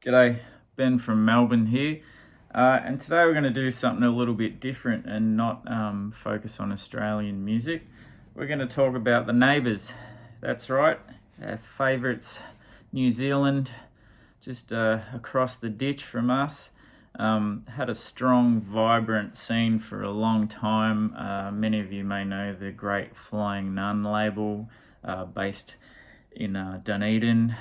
G'day, Ben from Melbourne here, and today we're going to do something a little bit different and not focus on Australian music. We're going to talk about the Neighbours. That's right, our favourites, New Zealand, just across the ditch from us. Had a strong, vibrant scene for a long time. Many of you may know the great Flying Nun label based in Dunedin.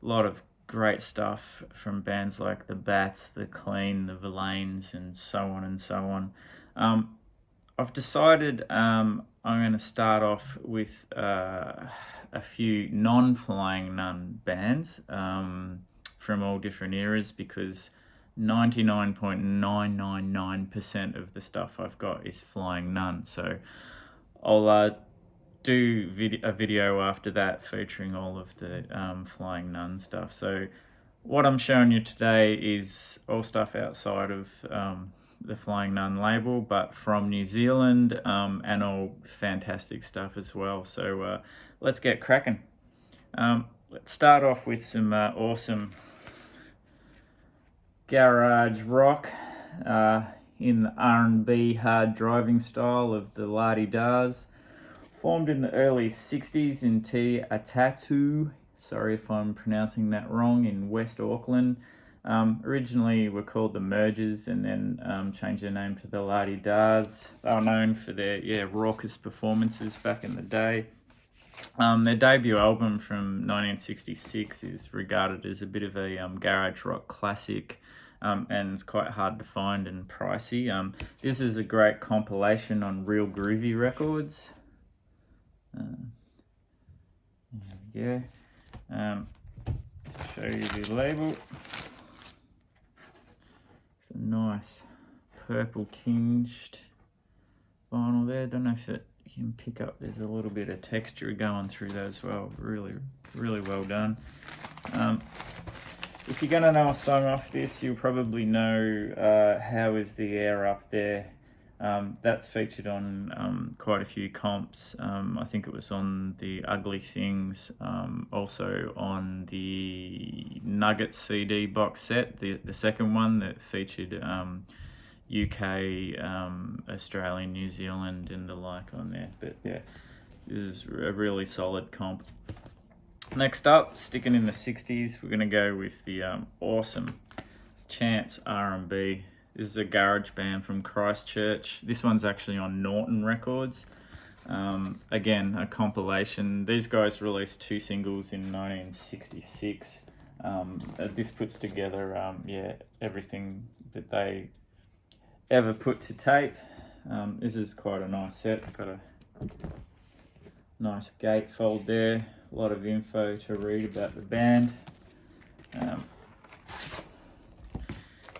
A lot of great stuff from bands like the Bats, the Clean, the Verlaines, and so on and so on. I've decided I'm going to start off with a few non-Flying Nun bands from all different eras, because 99.999% of the stuff I've got is Flying Nun. So I'll do a video after that featuring all of the Flying Nun stuff. So what I'm showing you today is all stuff outside of the Flying Nun label, but from New Zealand, and all fantastic stuff as well. So let's get cracking. Let's start off with some awesome garage rock in the R&B hard driving style of the La-Di-Dahs. Formed in the early 60s in Te Atatu, sorry if I'm pronouncing that wrong, in West Auckland. Originally were called the Mergers and then changed their name to the La-Di-Dahs. They were known for their raucous performances back in the day. Their debut album from 1966 is regarded as a bit of a garage rock classic, and it's quite hard to find and pricey. This is a great compilation on Real Groovy Records. There we go. To show you the label, it's a nice purple tinged vinyl there. Don't know if you can pick up, there's a little bit of texture going through that as well. Really well done. If you're going to know a song off this, you'll probably know How Is the Air Up There. That's featured on quite a few comps. I think it was on the Ugly Things, also on the Nuggets CD box set, the second one that featured UK, Australian, New Zealand and the like on there. But yeah, this is a really solid comp. Next up, sticking in the 60s, we're going to go with the awesome Chance R&B. This is a garage band from Christchurch. This one's actually on Norton Records. Again, a compilation. These guys released 2 singles in 1966. This puts together everything that they ever put to tape. This is quite a nice set. It's got a nice gatefold there. A lot of info to read about the band.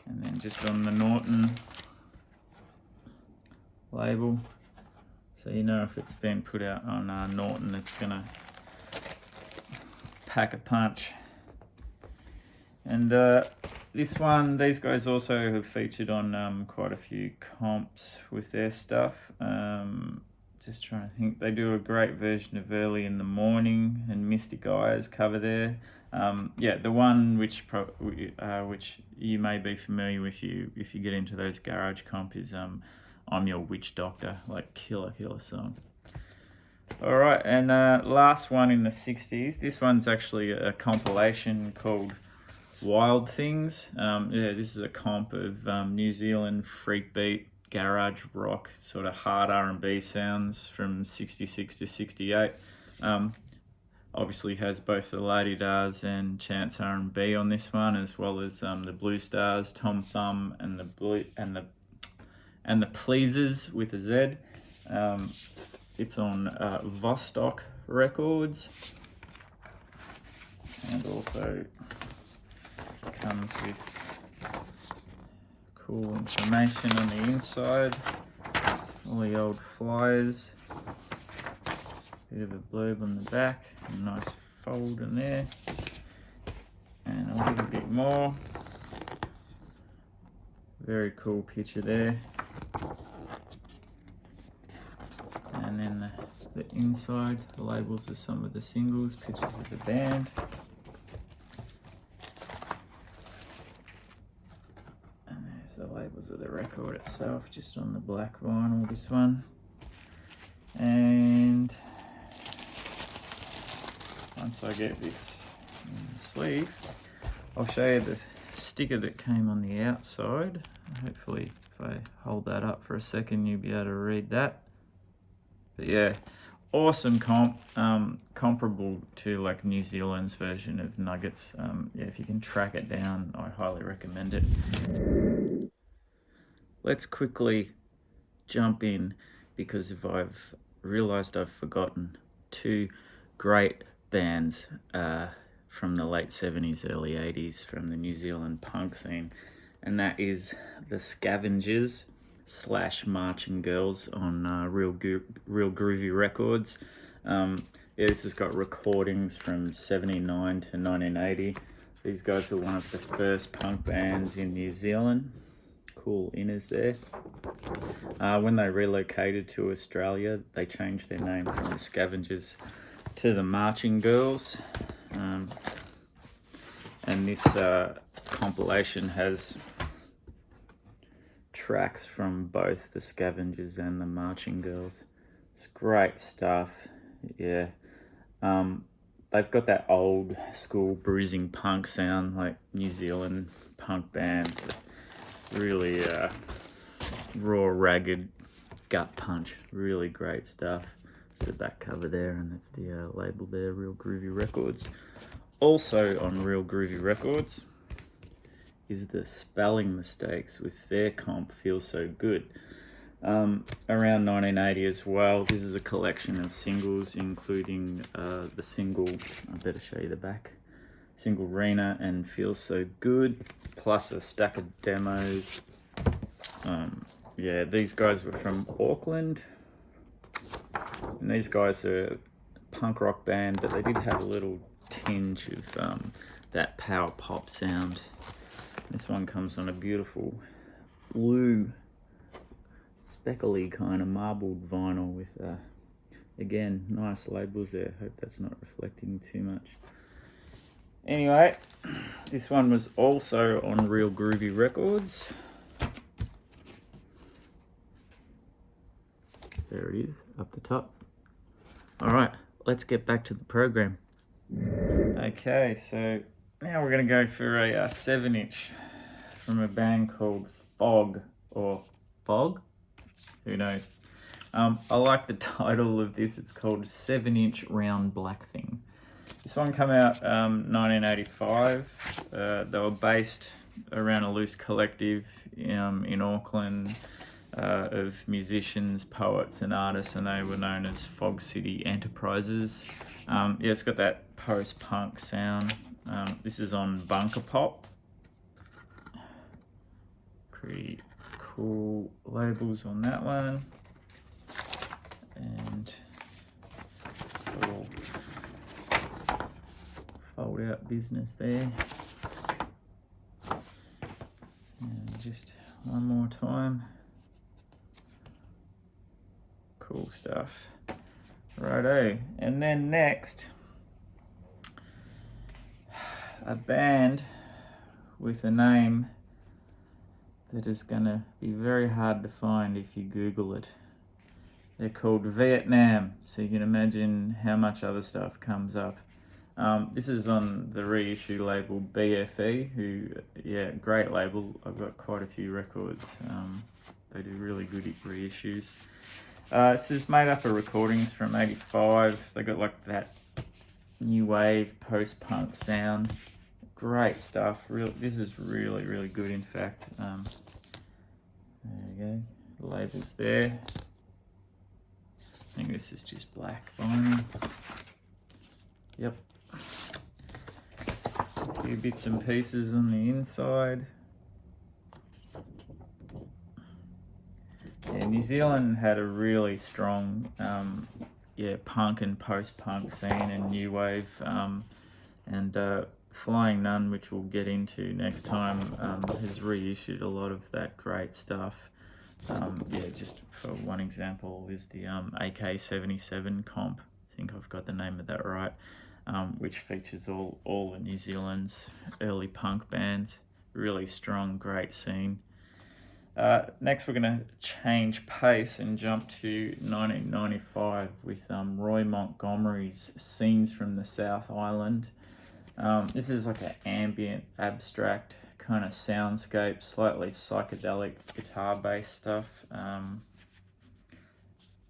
And then just on the Norton label, so you know if it's been put out on Norton, it's gonna pack a punch. And this one, these guys also have featured on quite a few comps with their stuff. Just trying to think, they do a great version of Early in the Morning and Mystic Eyes cover there. The one which you may be familiar with if you get into those garage comp is I'm Your Witch Doctor, like killer song. All right, and last one in the 60s. This one's actually a compilation called Wild Things. This is a comp of New Zealand freak beat, garage rock, sort of hard R&B sounds from 66 to 68. Obviously has both the La-Di-Dahs and Chance R&B on this one, as well as the Blue Stars, Tom Thumb, and the Pleasers with a Z. It's on Vostok Records, and also comes with cool information on the inside, all the old flyers, bit of a blurb on the back, a nice fold in there, and a little bit more. Very cool picture there. And then the inside, the labels of some of the singles, pictures of the band. the labels of the record itself, just on the black vinyl, this one. And once I get this in the sleeve, I'll show you the sticker that came on the outside. Hopefully, if I hold that up for a second, you'll be able to read that. But yeah, awesome comp, comparable to like New Zealand's version of Nuggets. Yeah, if you can track it down, I highly recommend it. Let's quickly jump in, because if I've realized I've forgotten two great bands from the late 70s, early 80s from the New Zealand punk scene, and that is the Scavengers / Marching Girls on Real Groovy Records. Yeah, this has got recordings from 79 to 1980. These guys were one of the first punk bands in New Zealand. Cool inners there. When they relocated to Australia, they changed their name from the Scavengers to the Marching Girls. And this compilation has tracks from both the Scavengers and the Marching Girls. It's great stuff. Yeah. They've got that old school bruising punk sound like New Zealand punk bands. Really raw, ragged gut punch. Really great stuff. It's the back cover there, and that's the label there, Real Groovy Records. Also on Real Groovy Records is the spelling mistakes with their comp Feel So Good. Around 1980 as well. This is a collection of singles, including the single, I better show you the back, single Rena and Feel So Good, plus a stack of demos. Yeah, these guys were from Auckland, and these guys are a punk rock band, but they did have a little tinge of that power pop sound. This one comes on a beautiful blue, speckly kind of marbled vinyl with, again, nice labels there. Hope that's not reflecting too much. Anyway, this one was also on Real Groovy Records. There it is, up the top. All right, let's get back to the program. Okay, so now we're going to go for a 7-inch from a band called Fog, or Fog? Who knows? I like the title of this. It's called 7-Inch Round Black Thing. This one came out 1985. They were based around a loose collective in Auckland of musicians, poets and artists, and they were known as Fog City Enterprises. Yeah, it's got that post-punk sound. This is on Bunker Pop. Pretty cool labels on that one. And little fold out business there. And just one more time. Cool stuff. Righto. And then next, a band with a name that is going to be very hard to find if you Google it. They're called Vietnam, so you can imagine how much other stuff comes up. This is on the reissue label BFE, who, yeah, great label. I've got quite a few records. They do really good reissues. This is made up of recordings from 85. They got like that new wave post-punk sound. Great stuff. This is really, really good, in fact. There we go. The label's there. I think this is just black vinyl. Yep. A few bits and pieces on the inside. Yeah, New Zealand had a really strong punk and post-punk scene and new wave, and Flying Nun, which we'll get into next time, has reissued a lot of that great stuff. Yeah, just for one example is the AK-77 comp. I think I've got the name of that right, which features all of New Zealand's early punk bands. Really strong, great scene. Next, we're going to change pace and jump to 1995 with Roy Montgomery's Scenes from the South Island. This is like an ambient, abstract kind of soundscape, slightly psychedelic guitar-based stuff.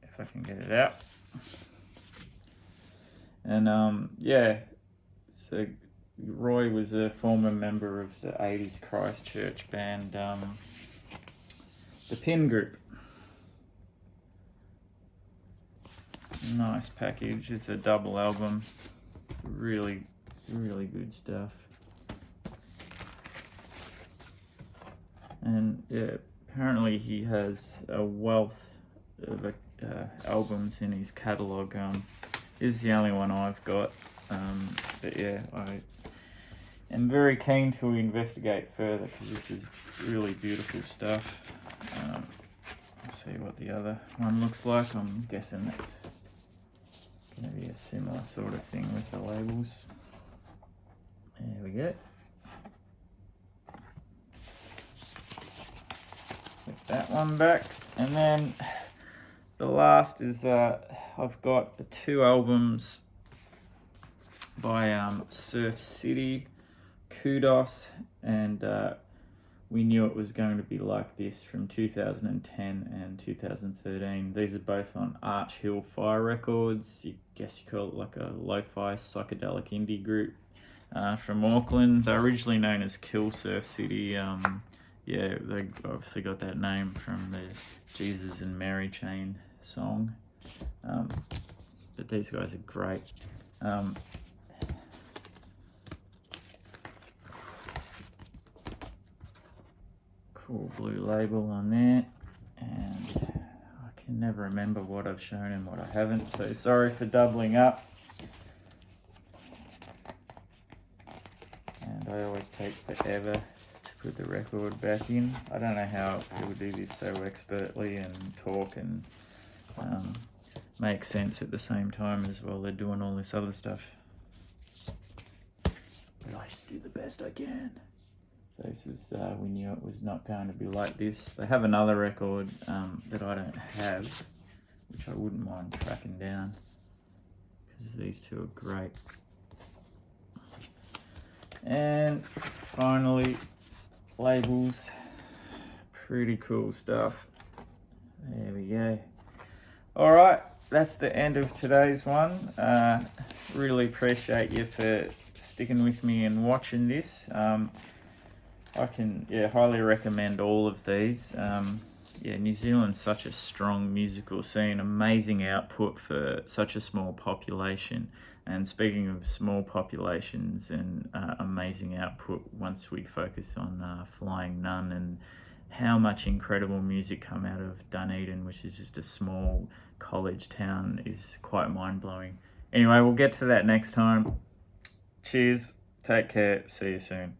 If I can get it out. And yeah, so Roy was a former member of the 80s Christchurch band, the Pin Group. Nice package. It's a double album. Really, really good stuff. And yeah, apparently he has a wealth of albums in his catalogue. This is the only one I've got. But yeah, I am very keen to investigate further because this is really beautiful stuff. Let's see what the other one looks like. I'm guessing that's going to be a similar sort of thing with the labels. There we go. Put that one back. And then the last is I've got the 2 albums by Surf City, Kudos, and We Knew It Was Going to Be Like This from 2010 and 2013. These are both on Arch Hill Fire Records. You guess you call it like a lo-fi psychedelic indie group from Auckland. They're originally known as Kill Surf City. Yeah, they obviously got that name from the Jesus and Mary Chain song. But these guys are great. Cool blue label on there. And I can never remember what I've shown and what I haven't, so sorry for doubling up. And I always take forever to put the record back in. I don't know how people do this so expertly and talk and make sense at the same time as well. They're doing all this other stuff. But I just do the best I can. So this is We Knew It Was Not Going to Be Like This. They have another record that I don't have, which I wouldn't mind tracking down, because these two are great. And finally, labels. Pretty cool stuff. There we go. All right, that's the end of today's one. Really appreciate you for sticking with me and watching this. I can highly recommend all of these. New Zealand's such a strong musical scene, amazing output for such a small population. And speaking of small populations and amazing output, once we focus on Flying Nun and how much incredible music come out of Dunedin, which is just a small college town, is quite mind-blowing. Anyway, we'll get to that next time. Cheers, take care, see you soon.